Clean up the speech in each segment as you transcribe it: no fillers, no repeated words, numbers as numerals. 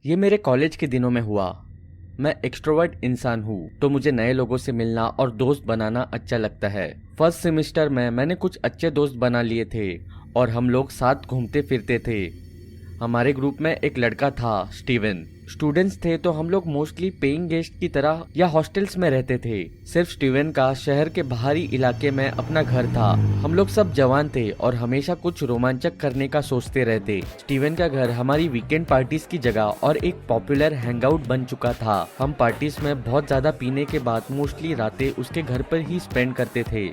ये मेरे कॉलेज के दिनों में हुआ। मैं एक्सट्रोवर्ट इंसान हूँ तो मुझे नए लोगों से मिलना और दोस्त बनाना अच्छा लगता है। फर्स्ट सेमेस्टर में मैंने कुछ अच्छे दोस्त बना लिए थे और हम लोग साथ घूमते फिरते थे। हमारे ग्रुप में एक लड़का था, स्टीवन। स्टूडेंट्स थे तो हम लोग मोस्टली पेइंग गेस्ट की तरह या हॉस्टल्स में रहते थे। सिर्फ स्टीवन का शहर के बाहरी इलाके में अपना घर था। हम लोग सब जवान थे और हमेशा कुछ रोमांचक करने का सोचते रहते। स्टीवन का घर हमारी वीकेंड पार्टीज की जगह और एक पॉपुलर हैंगआउट बन चुका था। हम पार्टीज में बहुत ज्यादा पीने के बाद मोस्टली रातें उसके घर पर ही स्पेंड करते थे।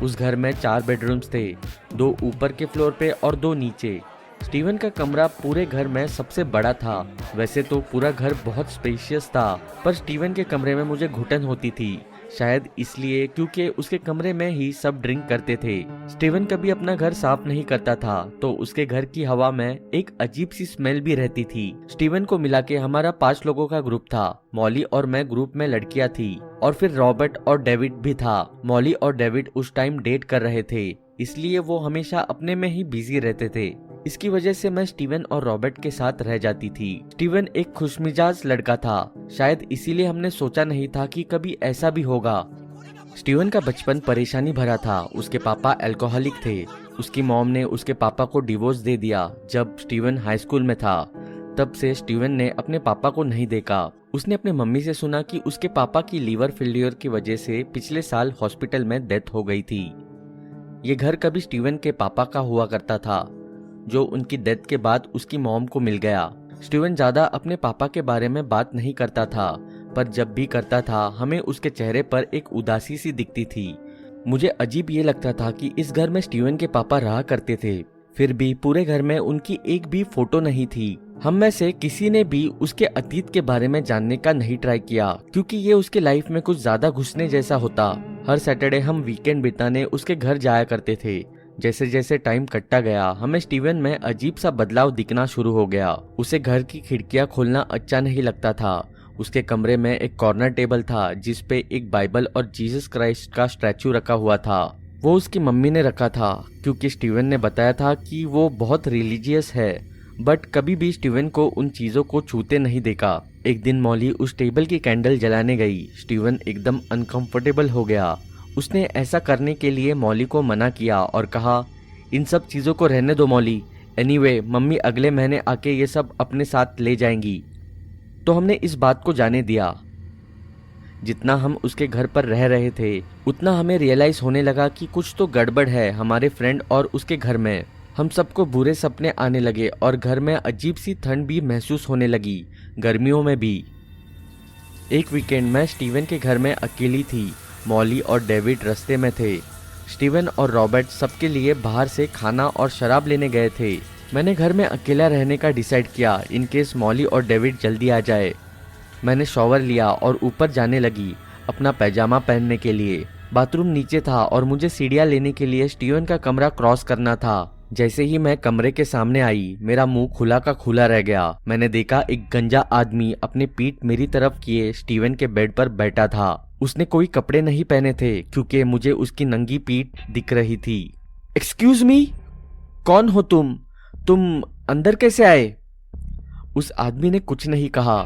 उस घर में 4 बेडरूम्स थे, 2 ऊपर के फ्लोर पे और 2 नीचे। स्टीवन का कमरा पूरे घर में सबसे बड़ा था। वैसे तो पूरा घर बहुत स्पेशियस था, पर स्टीवन के कमरे में मुझे घुटन होती थी। शायद इसलिए क्योंकि उसके कमरे में ही सब ड्रिंक करते थे। स्टीवन कभी अपना घर साफ नहीं करता था तो उसके घर की हवा में एक अजीब सी स्मेल भी रहती थी। स्टीवन को मिला के हमारा 5 लोगों का ग्रुप था। मॉली और मैं ग्रुप में लड़कियां थी और फिर रॉबर्ट और डेविड भी था। मॉली और डेविड उस टाइम डेट कर रहे थे, इसलिए वो हमेशा अपने में ही बिजी रहते थे। इसकी वजह से मैं स्टीवन और रॉबर्ट के साथ रह जाती थी। स्टीवन एक खुशमिजाज लड़का था, शायद इसीलिए हमने सोचा नहीं था कि कभी ऐसा भी होगा। स्टीवन का बचपन परेशानी भरा था। उसके पापा अल्कोहलिक थे। उसकी मॉम ने उसके पापा को डिवोर्स दे दिया जब स्टीवन हाई स्कूल में था। तब से स्टीवन ने अपने पापा को नहीं देखा। उसने अपने मम्मी से सुना कि उसके पापा की लीवर फेलियर की वजह से पिछले साल हॉस्पिटल में डेथ हो गई थी। ये घर कभी स्टीवन के पापा का हुआ करता था, जो उनकी डेथ के बाद उसकी मॉम को मिल गया। स्टीवन ज्यादा अपने पापा के बारे में बात नहीं करता था, पर जब भी करता था हमें उसके चेहरे पर एक उदासी सी दिखती थी। मुझे अजीब ये लगता था कि इस घर में स्टीवन के पापा रहा करते थे, फिर भी पूरे घर में उनकी एक भी फोटो नहीं थी। हम में से किसी ने भी उसके अतीत के बारे में जानने का नहीं ट्राई किया, क्योंकि ये उसके लाइफ में कुछ ज्यादा घुसने जैसा होता। हर सैटरडे हम वीकेंड बिताने उसके घर जाया करते थे। जैसे जैसे टाइम कटता गया हमें स्टीवन में अजीब सा बदलाव दिखना शुरू हो गया। उसे घर की खिड़कियां खोलना अच्छा नहीं लगता था। उसके कमरे में एक कॉर्नर टेबल था जिस पे एक बाइबल और जीसस क्राइस्ट का स्टैचू रखा हुआ था। वो उसकी मम्मी ने रखा था, क्योंकि स्टीवन ने बताया था कि वो बहुत रिलीजियस है, बट कभी भी स्टीवन को उन चीजों को छूते नहीं देखा। एक दिन मॉली उस टेबल की कैंडल जलाने गई। स्टीवन एकदम अनकंफर्टेबल हो गया। उसने ऐसा करने के लिए मॉली को मना किया और कहा, इन सब चीजों को रहने दो मॉली, एनीवे मम्मी अगले महीने आके ये सब अपने साथ ले जाएंगी। तो हमने इस बात को जाने दिया। जितना हम उसके घर पर रह रहे थे उतना हमें रियलाइज होने लगा कि कुछ तो गड़बड़ है हमारे फ्रेंड और उसके घर में। हम सबको बुरे सपने आने लगे और घर में अजीब सी ठंड भी महसूस होने लगी, गर्मियों में भी। एक वीकेंड मैं स्टीवन के घर में अकेली थी। मॉली और डेविड रास्ते में थे। स्टीवन और रॉबर्ट सबके लिए बाहर से खाना और शराब लेने गए थे। मैंने घर में अकेला रहने का डिसाइड किया, इन केस मॉली और डेविड जल्दी आ जाए। मैंने शॉवर लिया और ऊपर जाने लगी अपना पैजामा पहनने के लिए। बाथरूम नीचे था और मुझे सीढ़ियाँ लेने के लिए स्टीवन का कमरा क्रॉस करना था। जैसे ही मैं कमरे के सामने आई मेरा मुंह खुला का खुला रह गया। मैंने देखा एक गंजा आदमी अपने पीठ मेरी तरफ किए स्टीवन के बेड पर बैठा था। उसने कोई कपड़े नहीं पहने थे क्योंकि मुझे उसकी नंगी पीठ दिख रही थी। एक्सक्यूज मी, कौन हो तुम अंदर कैसे आए? उस आदमी ने कुछ नहीं कहा।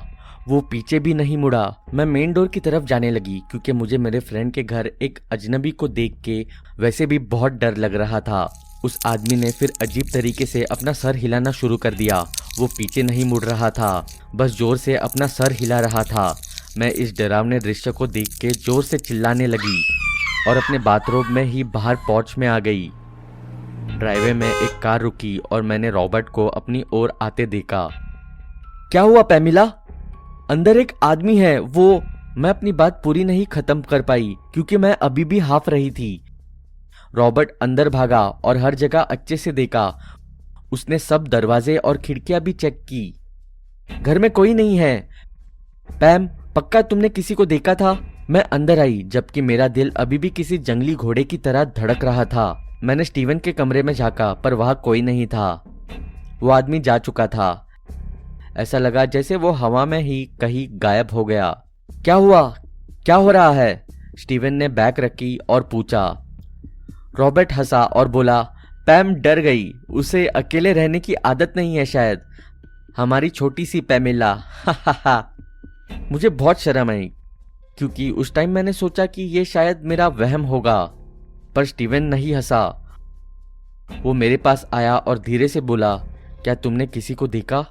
वो पीछे भी नहीं मुड़ा। मैं मेन डोर की तरफ जाने लगी क्योंकि मुझे मेरे फ्रेंड के घर एक अजनबी को देख के वैसे भी बहुत डर लग रहा था। उस आदमी ने फिर अजीब तरीके से अपना सर हिलाना शुरू कर दिया। वो पीछे नहीं मुड़ रहा था, बस जोर से अपना सर हिला रहा था। मैं इस डरावने दृश्य को देख के जोर से चिल्लाने लगी और अपने बाथरूम में ही बाहर पोर्च में आ गई। ड्राइवे में एक कार रुकी और मैंने रॉबर्ट को अपनी ओर आते देखा। क्या हुआ पैमिला? अंदर एक आदमी है वो। मैं अपनी बात पूरी नहीं खत्म कर पाई क्योंकि मैं अभी भी हाफ रही थी। रॉबर्ट अंदर भागा और हर जगह अच्छे से देखा। उसने सब दरवाजे और खिड़कियां भी चेक की। घर में कोई नहीं है। पैम, पक्का तुमने किसी को देखा था? मैं अंदर आई जबकि मेरा दिल अभी भी किसी जंगली घोड़े की तरह धड़क रहा था। मैंने स्टीवन के कमरे में झांका पर वहां कोई नहीं था। वो आदमी जा चुका था। ऐसा लगा जैसे वो हवा में ही कहीं गायब हो गया। क्या हुआ? क्या हो रहा है? स्टीवन ने बैग रखी और पूछा। रॉबर्ट हंसा और बोला, पैम डर गई। उसे अकेले रहने की आदत नहीं है शायद। हमारी छोटी सी पैमेला। हा। मुझे बहुत शर्म आई क्योंकि उस टाइम मैंने सोचा कि ये शायद मेरा वहम होगा, पर स्टीवन नहीं हंसा। वो मेरे पास आया और धीरे से बोला, क्या तुमने किसी को देखा?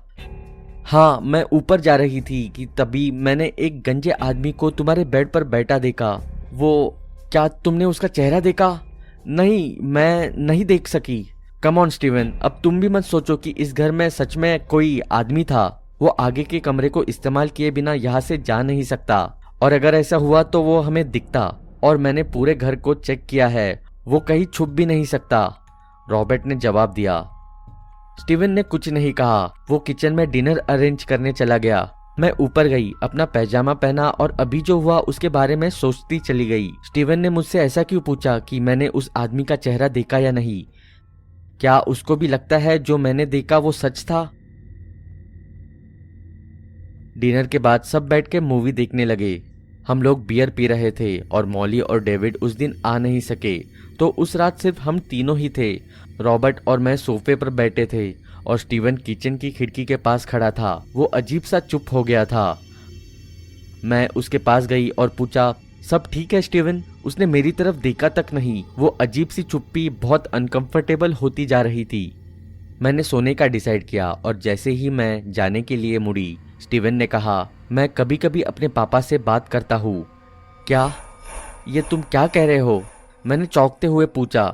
हाँ, मैं ऊपर जा रही थी कि तभी मैंने एक गंजे आदमी को तुम्हारे बेड पर बैठा देखा। वो, क्या तुमने उसका चेहरा देखा? नहीं, मैं नहीं देख सकी। कम ऑन स्टीवन, अब तुम भी मत सोचो कि इस घर में सच में कोई आदमी था। वो आगे के कमरे को इस्तेमाल किए बिना यहाँ से जा नहीं सकता, और अगर ऐसा हुआ तो वो हमें दिखता, और मैंने पूरे घर को चेक किया है, वो कहीं छुप भी नहीं सकता। रॉबर्ट ने जवाब दिया। स्टीवन ने कुछ नहीं कहा। वो किचन में डिनर अरेंज करने चला गया। मैं ऊपर गई, अपना पैजामा पहना और अभी जो हुआ उसके बारे में सोचती चली गई। स्टीवन ने मुझसे ऐसा क्यों पूछा कि मैंने उस आदमी का चेहरा देखा या नहीं? क्या उसको भी लगता है जो मैंने देखा वो सच था? डिनर के बाद सब बैठ के मूवी देखने लगे। हम लोग बियर पी रहे थे और मॉली और डेविड उस दिन आ नहीं सके, तो उस रात सिर्फ हम तीनों ही थे। रॉबर्ट और मैं सोफे पर बैठे थे और स्टीवन किचन की खिड़की के पास खड़ा था। वो अजीब सा चुप हो गया था। मैं उसके पास गई और पूछा, सब ठीक है स्टीवन? उसने मेरी तरफ देखा तक नहीं। वो अजीब सी चुप्पी बहुत अनकंफर्टेबल होती जा रही थी। मैंने सोने का डिसाइड किया और जैसे ही मैं जाने के लिए मुड़ी, स्टीवन ने कहा, मैं कभी कभी अपने पापा से बात करता हूँ। क्या? ये तुम क्या कह रहे हो? मैंने चौंकते हुए पूछा।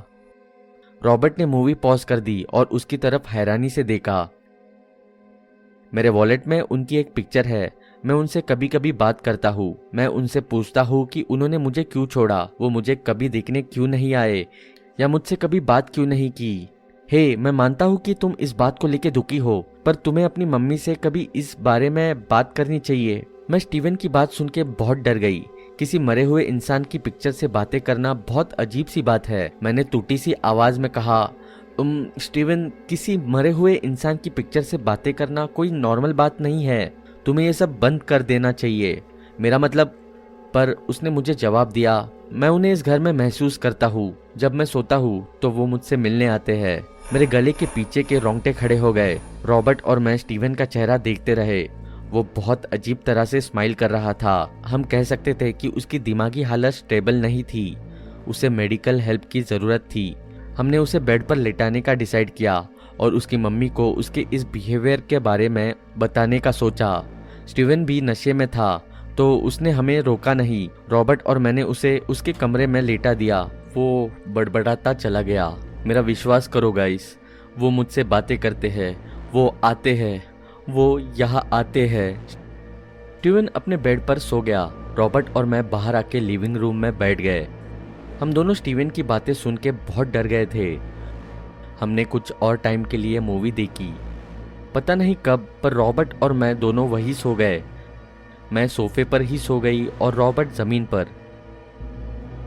रॉबर्ट ने मूवी पॉज कर दी और उसकी तरफ हैरानी से देखा। मेरे वॉलेट में उनकी एक पिक्चर है। मैं उनसे कभी कभी बात करता हूँ। मैं उनसे पूछता हूँ कि उन्होंने मुझे क्यों छोड़ा, वो मुझे कभी देखने क्यों नहीं आए, या मुझसे कभी बात क्यों नहीं की। हे, मैं मानता हूँ कि तुम इस बात को लेकर दुखी हो, पर तुम्हें अपनी मम्मी से कभी इस बारे में बात करनी चाहिए। मैं स्टीवन की बात सुन के बहुत डर गई। किसी मरे हुए इंसान की पिक्चर से बातें करना बहुत अजीब सी बात है। मैंने टूटी सी आवाज में कहा, स्टीवन, किसी मरे हुए इंसान की पिक्चर से बातें करना कोई नॉर्मल बात नहीं है। तुम्हें ये सब बंद कर देना चाहिए। मेरा मतलब। पर उसने मुझे जवाब दिया, मैं उन्हें इस घर में महसूस करता हूँ। जब मैं सोता हूँ तो वो मुझसे मिलने आते हैं। मेरे गले के पीछे के रोंगटे खड़े हो गए। रॉबर्ट और मैं स्टीवन का चेहरा देखते रहे। वो बहुत अजीब तरह से स्माइल कर रहा था। हम कह सकते थे कि उसकी दिमागी हालत स्टेबल नहीं थी। उसे मेडिकल हेल्प की जरूरत थी। हमने उसे बेड पर लेटाने का डिसाइड किया और उसकी मम्मी को उसके इस बिहेवियर के बारे में बताने का सोचा। स्टीवन भी नशे में था तो उसने हमें रोका नहीं। रॉबर्ट और मैंने उसे उसके कमरे में लेटा दिया। वो बड़बड़ाता चला गया। मेरा विश्वास करो गाइस, वो मुझसे बातें करते हैं, वो आते हैं, वो यहाँ आते हैं। स्टीवन अपने बेड पर सो गया। रॉबर्ट और मैं बाहर आके लिविंग रूम में बैठ गए। हम दोनों स्टीवन की बातें सुन के बहुत डर गए थे। हमने कुछ और टाइम के लिए मूवी देखी। पता नहीं कब, पर रॉबर्ट और मैं दोनों वही सो गए। मैं सोफे पर ही सो गई और रॉबर्ट जमीन पर।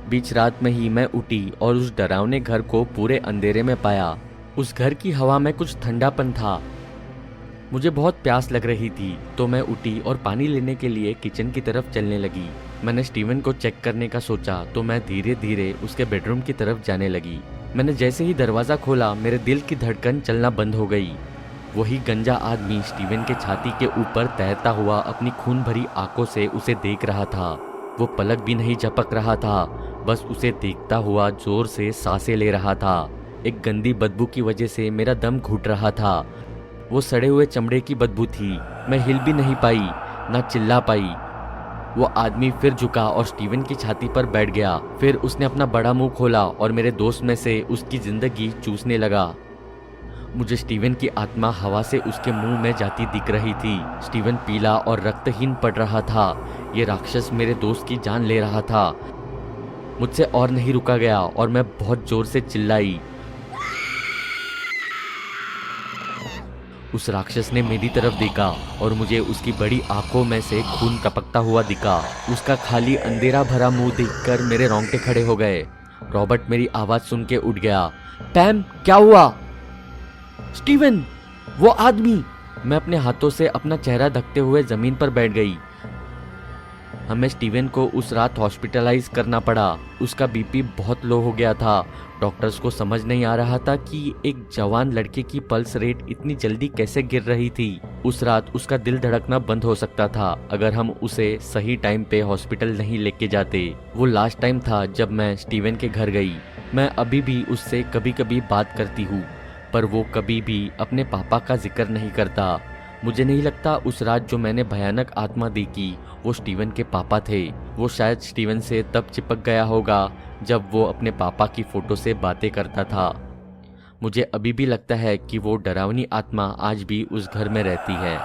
बीच रात में ही मैं उठी और उस डरावने घर को पूरे अंधेरे में पाया। उस घर की हवा में कुछ ठंडापन था। मुझे बहुत प्यास लग रही थी तो मैं उठी और पानी लेने के लिए किचन की तरफ चलने लगी। मैंने स्टीवन को चेक करने का सोचा तो मैं धीरे धीरे उसके बेडरूम की तरफ जाने लगी। मैंने जैसे ही दरवाजा खोला, मेरे दिल की धड़कन चलना बंद हो गई। वही गंजा आदमी स्टीवन के छाती के ऊपर तैरता हुआ अपनी खून भरी आंखों से उसे देख रहा था। वो पलक भी नहीं झपक रहा था, बस उसे देखता हुआ जोर से सांसें ले रहा था। एक गंदी बदबू की वजह से मेरा दम घुट रहा था। वो सड़े हुए चमड़े की बदबू थी। मैं हिल भी नहीं पाई, ना चिल्ला पाई। वो आदमी फिर झुका और स्टीवन की छाती पर बैठ गया। फिर उसने अपना बड़ा मुंह खोला और मेरे दोस्त में से उसकी जिंदगी चूसने लगा। मुझे स्टीवन की आत्मा हवा से उसके मुंह में जाती दिख रही थी। स्टीवन पीला और रक्तहीन पड़ रहा था। ये राक्षस मेरे दोस्त की जान ले रहा था। मुझसे और नहीं रुका गया और मैं बहुत जोर से चिल्लाई। उस राक्षस ने मेरी तरफ देखा और मुझे उसकी बड़ी आंखों में से खून टपकता हुआ दिखा। उसका खाली अंधेरा भरा मुंह देखकर मेरे रोंगटे खड़े हो गए। रॉबर्ट मेरी आवाज सुन के उठ गया। पैम, क्या हुआ? स्टीवन, वो आदमी। मैं अपने हाथों से अपना चेहरा ढकते हुए जमीन पर बैठ गई। हमें स्टीवन को उस रात हॉस्पिटलाइज करना पड़ा। उसका बीपी बहुत लो हो गया था। डॉक्टर्स को समझ नहीं आ रहा था कि एक जवान लड़के की पल्स रेट इतनी जल्दी कैसे गिर रही थी। उस रात उसका दिल धड़कना बंद हो सकता था अगर हम उसे सही टाइम पे हॉस्पिटल नहीं लेके जाते। वो लास्ट टाइम था जब मैं स्टीवन के घर गई। मैं अभी भी उससे कभी कभी बात करती हूँ, पर वो कभी भी अपने पापा का जिक्र नहीं करता। मुझे नहीं लगता उस रात जो मैंने भयानक आत्मा देखी वो स्टीवन के पापा थे। वो शायद स्टीवन से तब चिपक गया होगा जब वो अपने पापा की फोटो से बातें करता था। मुझे अभी भी लगता है कि वो डरावनी आत्मा आज भी उस घर में रहती है।